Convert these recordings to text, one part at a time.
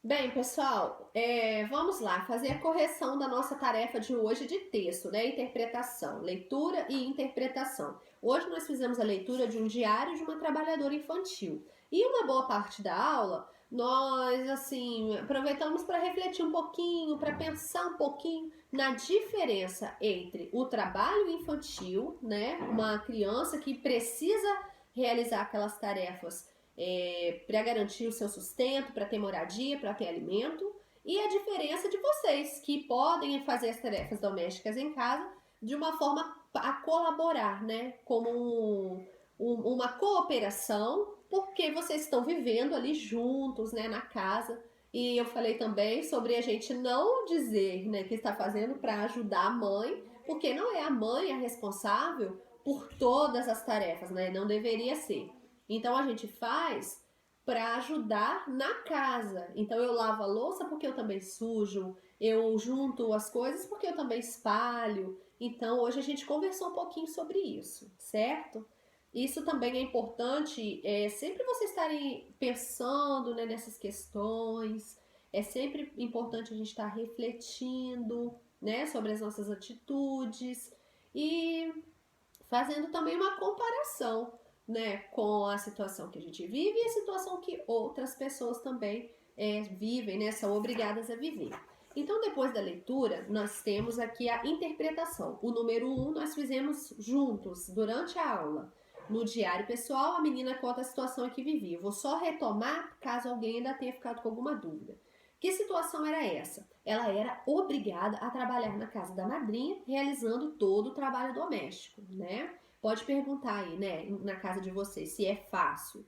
Bem, pessoal, vamos lá fazer a correção da nossa tarefa de hoje de texto, né? Interpretação, leitura e interpretação. Hoje nós fizemos a leitura de um diário de uma trabalhadora infantil. E uma boa parte da aula nós, assim, aproveitamos para refletir um pouquinho, para pensar um pouquinho na diferença entre o trabalho infantil, né? Uma criança que precisa realizar aquelas tarefas para garantir o seu sustento, para ter moradia, para ter alimento, e a diferença de vocês que podem fazer as tarefas domésticas em casa de uma forma a colaborar, né? Como uma cooperação, porque vocês estão vivendo ali juntos, né, na casa. E eu falei também sobre a gente não dizer, né, que está fazendo para ajudar a mãe, porque não é a mãe a responsável por todas as tarefas, né? Não deveria ser. Então a gente faz para ajudar na casa. Então eu lavo a louça porque eu também sujo, eu junto as coisas porque eu também espalho. Então hoje a gente conversou um pouquinho sobre isso, certo? Isso também é importante, sempre vocês estarem pensando, né, nessas questões. É sempre importante a gente estar refletindo, né, sobre as nossas atitudes e fazendo também uma comparação, né, com a situação que a gente vive e a situação que outras pessoas também vivem, né, são obrigadas a viver. Então, depois da leitura, nós temos aqui a interpretação. O número 1 nós fizemos juntos, durante a aula. No diário pessoal, a menina conta a situação que vivia. Eu vou só retomar, caso alguém ainda tenha ficado com alguma dúvida. Que situação era essa? Ela era obrigada a trabalhar na casa da madrinha, realizando todo o trabalho doméstico, né? Pode perguntar aí, né, na casa de vocês, se é fácil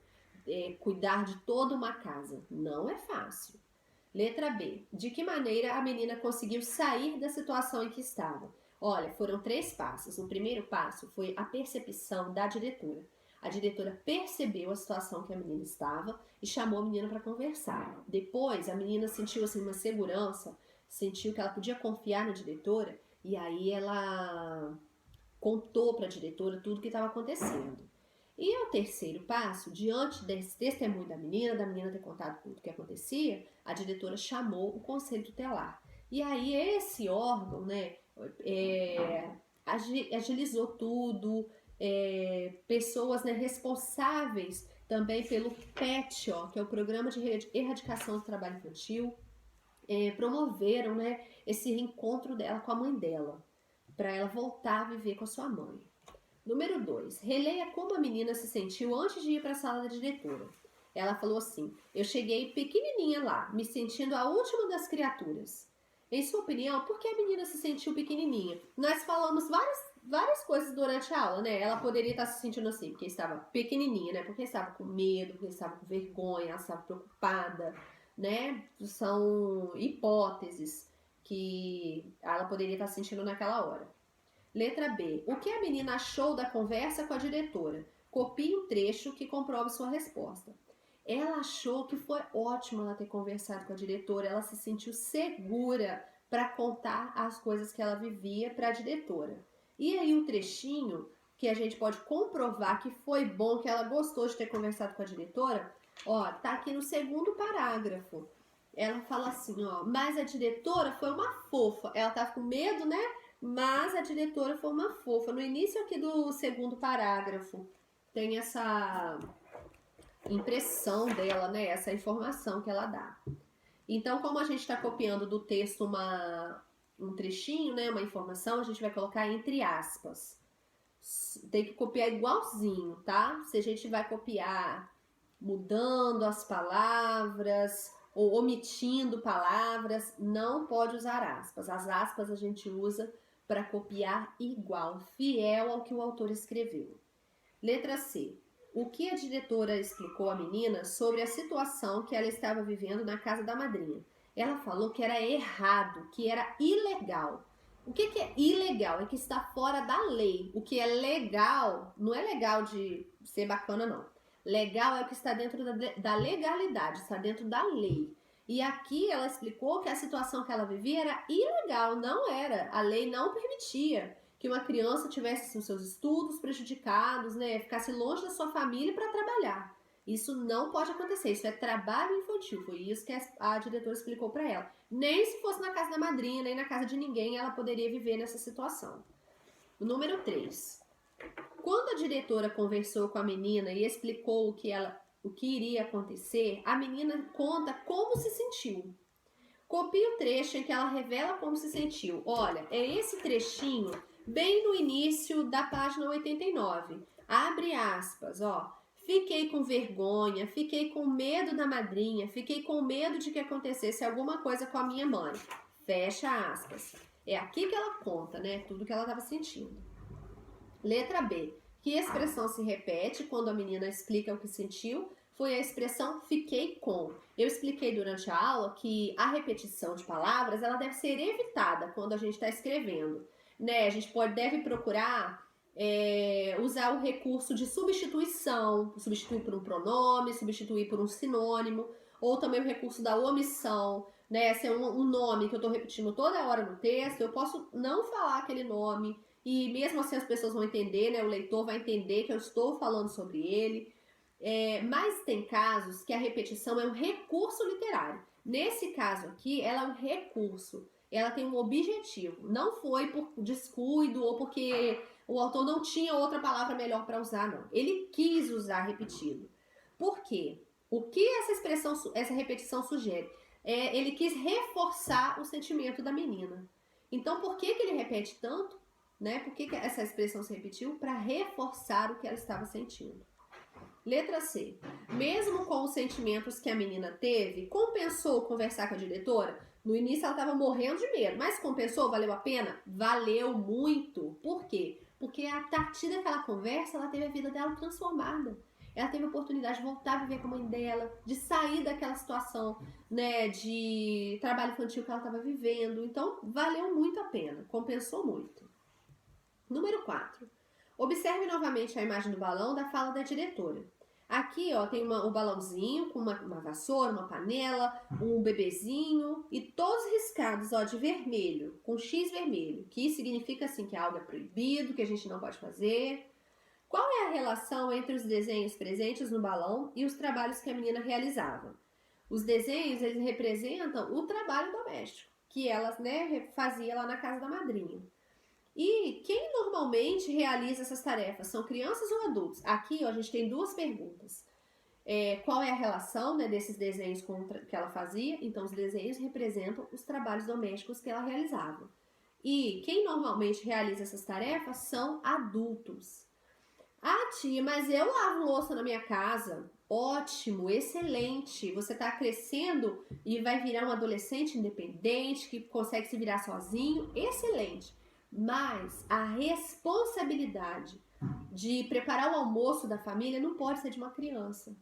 cuidar de toda uma casa. Não é fácil. Letra B. De que maneira a menina conseguiu sair da situação em que estava? Olha, foram 3 passos. O primeiro passo foi a percepção da diretora. A diretora percebeu a situação que a menina estava e chamou a menina para conversar. Depois, a menina sentiu assim uma segurança, sentiu que ela podia confiar na diretora e aí ela contou para a diretora tudo o que estava acontecendo. E o terceiro passo, diante desse testemunho da menina ter contado tudo o que acontecia, a diretora chamou o conselho tutelar. E aí esse órgão, né, agilizou tudo, pessoas, né, responsáveis também pelo PET, ó, que é o Programa de Erradicação do Trabalho Infantil, promoveram, né, esse reencontro dela com a mãe dela, para ela voltar a viver com a sua mãe. Número 2. Releia como a menina se sentiu antes de ir para a sala da diretora. Ela falou assim: eu cheguei pequenininha lá, me sentindo a última das criaturas. Em sua opinião, por que a menina se sentiu pequenininha? Nós falamos várias coisas durante a aula, né? Ela poderia estar se sentindo assim, porque estava pequenininha, né? Porque estava com medo, porque estava com vergonha, ela estava preocupada, né? São hipóteses que ela poderia estar sentindo naquela hora. Letra B. O que a menina achou da conversa com a diretora? Copie um trecho que comprove sua resposta. Ela achou que foi ótimo ela ter conversado com a diretora, ela se sentiu segura para contar as coisas que ela vivia para a diretora. E aí um trechinho que a gente pode comprovar que foi bom, que ela gostou de ter conversado com a diretora, ó, tá aqui no segundo parágrafo. Ela fala assim, ó, mas a diretora foi uma fofa. Ela tava com medo, né? Mas a diretora foi uma fofa. No início aqui do segundo parágrafo tem essa impressão dela, né? Essa informação que ela dá. Então, como a gente está copiando do texto um trechinho, né? Uma informação, a gente vai colocar entre aspas. Tem que copiar igualzinho, tá? Se a gente vai copiar mudando as palavras ou omitindo palavras, não pode usar aspas. As aspas a gente usa para copiar igual, fiel ao que o autor escreveu. Letra C. O que a diretora explicou à menina sobre a situação que ela estava vivendo na casa da madrinha? Ela falou que era errado, que era ilegal. O que é ilegal? É que está fora da lei. O que é legal, não é legal de ser bacana, não. Legal é o que está dentro da legalidade, está dentro da lei. E aqui ela explicou que a situação que ela vivia era ilegal, não era. A lei não permitia que uma criança tivesse assim, seus estudos prejudicados, né, ficasse longe da sua família para trabalhar. Isso não pode acontecer, isso é trabalho infantil. Foi isso que a diretora explicou para ela. Nem se fosse na casa da madrinha, nem na casa de ninguém, ela poderia viver nessa situação. Número 3. Quando a diretora conversou com a menina e explicou o que iria acontecer, a menina conta como se sentiu. Copie o trecho em que ela revela como se sentiu. Olha, é esse trechinho bem no início da página 89. Abre aspas, ó. Fiquei com vergonha, fiquei com medo da madrinha, fiquei com medo de que acontecesse alguma coisa com a minha mãe. Fecha aspas. É aqui que ela conta, né? Tudo que ela estava sentindo. Letra B. Que expressão se repete quando a menina explica o que sentiu? Foi a expressão fiquei com. Eu expliquei durante a aula que a repetição de palavras ela deve ser evitada quando a gente está escrevendo. Né? A gente deve procurar usar o recurso de substituição, substituir por um pronome, substituir por um sinônimo, ou também o recurso da omissão. Né? Se é um nome que eu estou repetindo toda hora no texto, eu posso não falar aquele nome, e mesmo assim as pessoas vão entender, né? O leitor vai entender que eu estou falando sobre ele. Mas tem casos que a repetição é um recurso literário. Nesse caso aqui, ela é um recurso. Ela tem um objetivo. Não foi por descuido ou porque o autor não tinha outra palavra melhor para usar, não. Ele quis usar repetido. Por quê? O que essa repetição sugere? Ele quis reforçar o sentimento da menina. Então, por que ele repete tanto? Né? Por que essa expressão se repetiu? Para reforçar o que ela estava sentindo. Letra C. Mesmo com os sentimentos que a menina teve, compensou conversar com a diretora? No início ela estava morrendo de medo, mas compensou? Valeu a pena? Valeu muito. Por quê? Porque a partir daquela conversa ela teve a vida dela transformada. Ela teve a oportunidade de voltar a viver com a mãe dela, de sair daquela situação, né, de trabalho infantil que ela estava vivendo. Então, valeu muito a pena, compensou muito. Número 4. Observe novamente a imagem do balão da fala da diretora. Aqui, ó, tem um balãozinho com uma vassoura, uma panela, um bebezinho e todos riscados, ó, de vermelho, com X vermelho, que significa assim que algo é proibido, que a gente não pode fazer. Qual é a relação entre os desenhos presentes no balão e os trabalhos que a menina realizava? Os desenhos, eles representam o trabalho doméstico que ela, né, fazia lá na casa da madrinha. E quem normalmente realiza essas tarefas? São crianças ou adultos? Aqui, ó, a gente tem duas perguntas. Qual é a relação, né, desses desenhos que ela fazia? Então, os desenhos representam os trabalhos domésticos que ela realizava. E quem normalmente realiza essas tarefas são adultos. Ah, tia, mas eu lavo louça na minha casa. Ótimo, excelente. Você está crescendo e vai virar um adolescente independente que consegue se virar sozinho. Excelente. Mas a responsabilidade de preparar o almoço da família não pode ser de uma criança.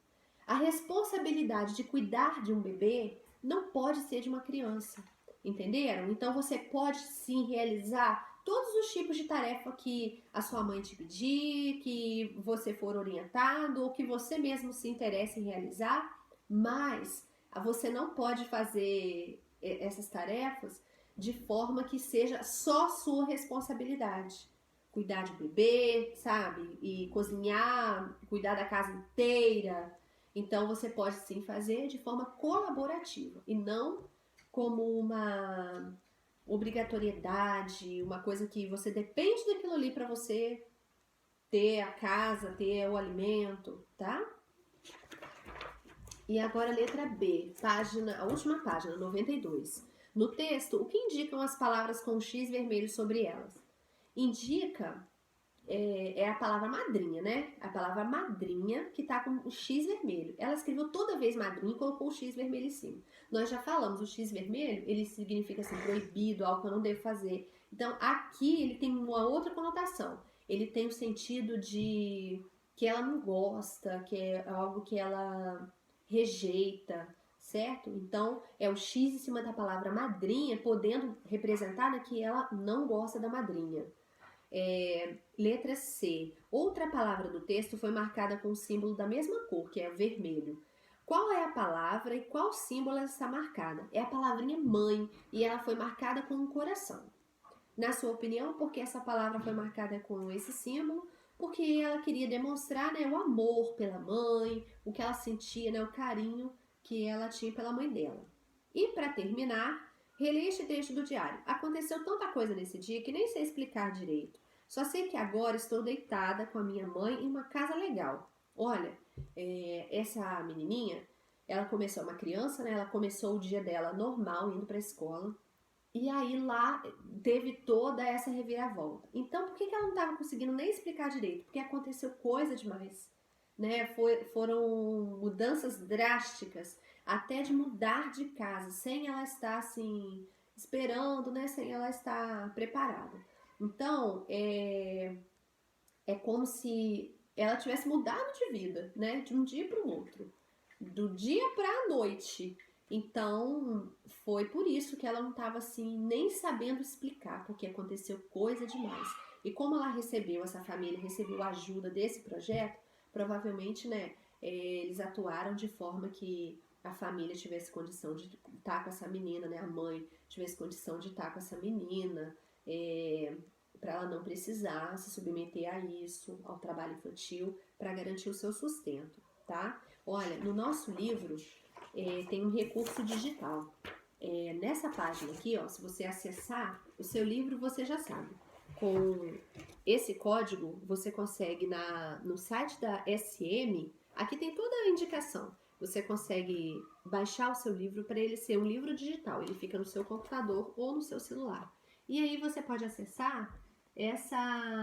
A responsabilidade de cuidar de um bebê não pode ser de uma criança. Entenderam? Então você pode sim realizar todos os tipos de tarefa que a sua mãe te pedir, que você for orientado ou que você mesmo se interesse em realizar, mas você não pode fazer essas tarefas de forma que seja só sua responsabilidade. Cuidar de bebê, sabe? E cozinhar, cuidar da casa inteira. Então você pode sim fazer de forma colaborativa e não como uma obrigatoriedade, uma coisa que você depende daquilo ali para você ter a casa, ter o alimento, tá? E agora a letra B, a última página, 92. No texto, o que indicam as palavras com X vermelho sobre elas? Indica a palavra madrinha, né? A palavra madrinha que tá com o X vermelho. Ela escreveu toda vez madrinha e colocou o X vermelho em cima. Nós já falamos, o X vermelho, ele significa assim, proibido, algo que eu não devo fazer. Então, aqui ele tem uma outra conotação. Ele tem o sentido de que ela não gosta, que é algo que ela rejeita, certo? Então, é o X em cima da palavra madrinha, podendo representar, né, que ela não gosta da madrinha. Letra C. Outra palavra do texto foi marcada com o símbolo da mesma cor, que é vermelho. Qual é a palavra e qual símbolo ela está marcada? É a palavrinha mãe e ela foi marcada com um coração. Na sua opinião, por que essa palavra foi marcada com esse símbolo? porque ela queria demonstrar, né, o amor pela mãe, o que ela sentia, né, o carinho que ela tinha pela mãe dela. E para terminar, releia este trecho do diário. Aconteceu tanta coisa nesse dia que nem sei explicar direito. Só sei que agora estou deitada com a minha mãe em uma casa legal. Olha, essa menininha, ela começou, uma criança, né? Ela começou o dia dela normal, indo para a escola. E aí lá teve toda essa reviravolta. Então, por que ela não estava conseguindo nem explicar direito? Porque aconteceu coisa demais, né? Foram mudanças drásticas, até de mudar de casa, sem ela estar assim esperando, né? Sem ela estar preparada. Então, é como se ela tivesse mudado de vida, né? De um dia para o outro, do dia para a noite. Então, foi por isso que ela não estava assim nem sabendo explicar, porque aconteceu coisa demais. E como ela recebeu, essa família recebeu a ajuda desse projeto, provavelmente, né, eles atuaram de forma que a família tivesse condição de estar com essa menina, né, a mãe tivesse condição de estar com essa menina, para ela não precisar se submeter a isso, ao trabalho infantil, para garantir o seu sustento, tá? Olha, no nosso livro tem um recurso digital. Nessa página aqui, ó, se você acessar o seu livro, você já sabe. Com esse código, você consegue no site da SM, aqui tem toda a indicação. Você consegue baixar o seu livro para ele ser um livro digital. Ele fica no seu computador ou no seu celular. E aí você pode acessar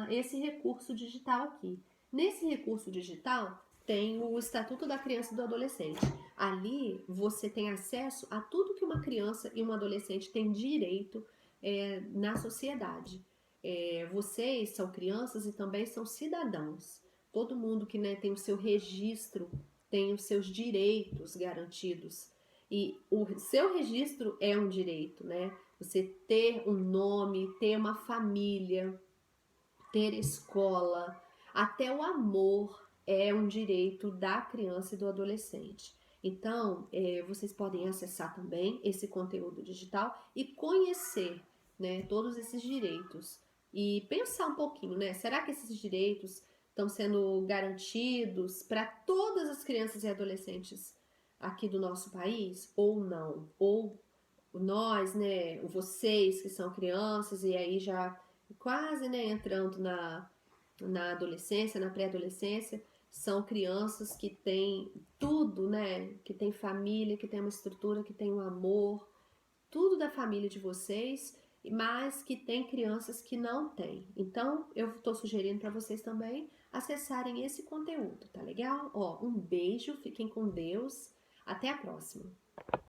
esse recurso digital aqui. Nesse recurso digital tem o Estatuto da Criança e do Adolescente. Ali você tem acesso a tudo que uma criança e um adolescente têm direito na sociedade. Vocês são crianças e também são cidadãos. Todo mundo que, né, tem o seu registro tem os seus direitos garantidos. E o seu registro é um direito, né? Você ter um nome, ter uma família, ter escola, até o amor é um direito da criança e do adolescente. Então, vocês podem acessar também esse conteúdo digital e conhecer, né, todos esses direitos. E pensar um pouquinho, né? Será que esses direitos estão sendo garantidos para todas as crianças e adolescentes aqui do nosso país ou não? Ou nós, né, vocês que são crianças e aí já quase, né, entrando na adolescência, na pré-adolescência, são crianças que têm tudo, né, que tem família, que tem uma estrutura, que tem um amor, tudo da família de vocês, mas que tem crianças que não têm. Então, eu estou sugerindo para vocês também acessarem esse conteúdo, tá legal? Ó, um beijo, fiquem com Deus, até a próxima.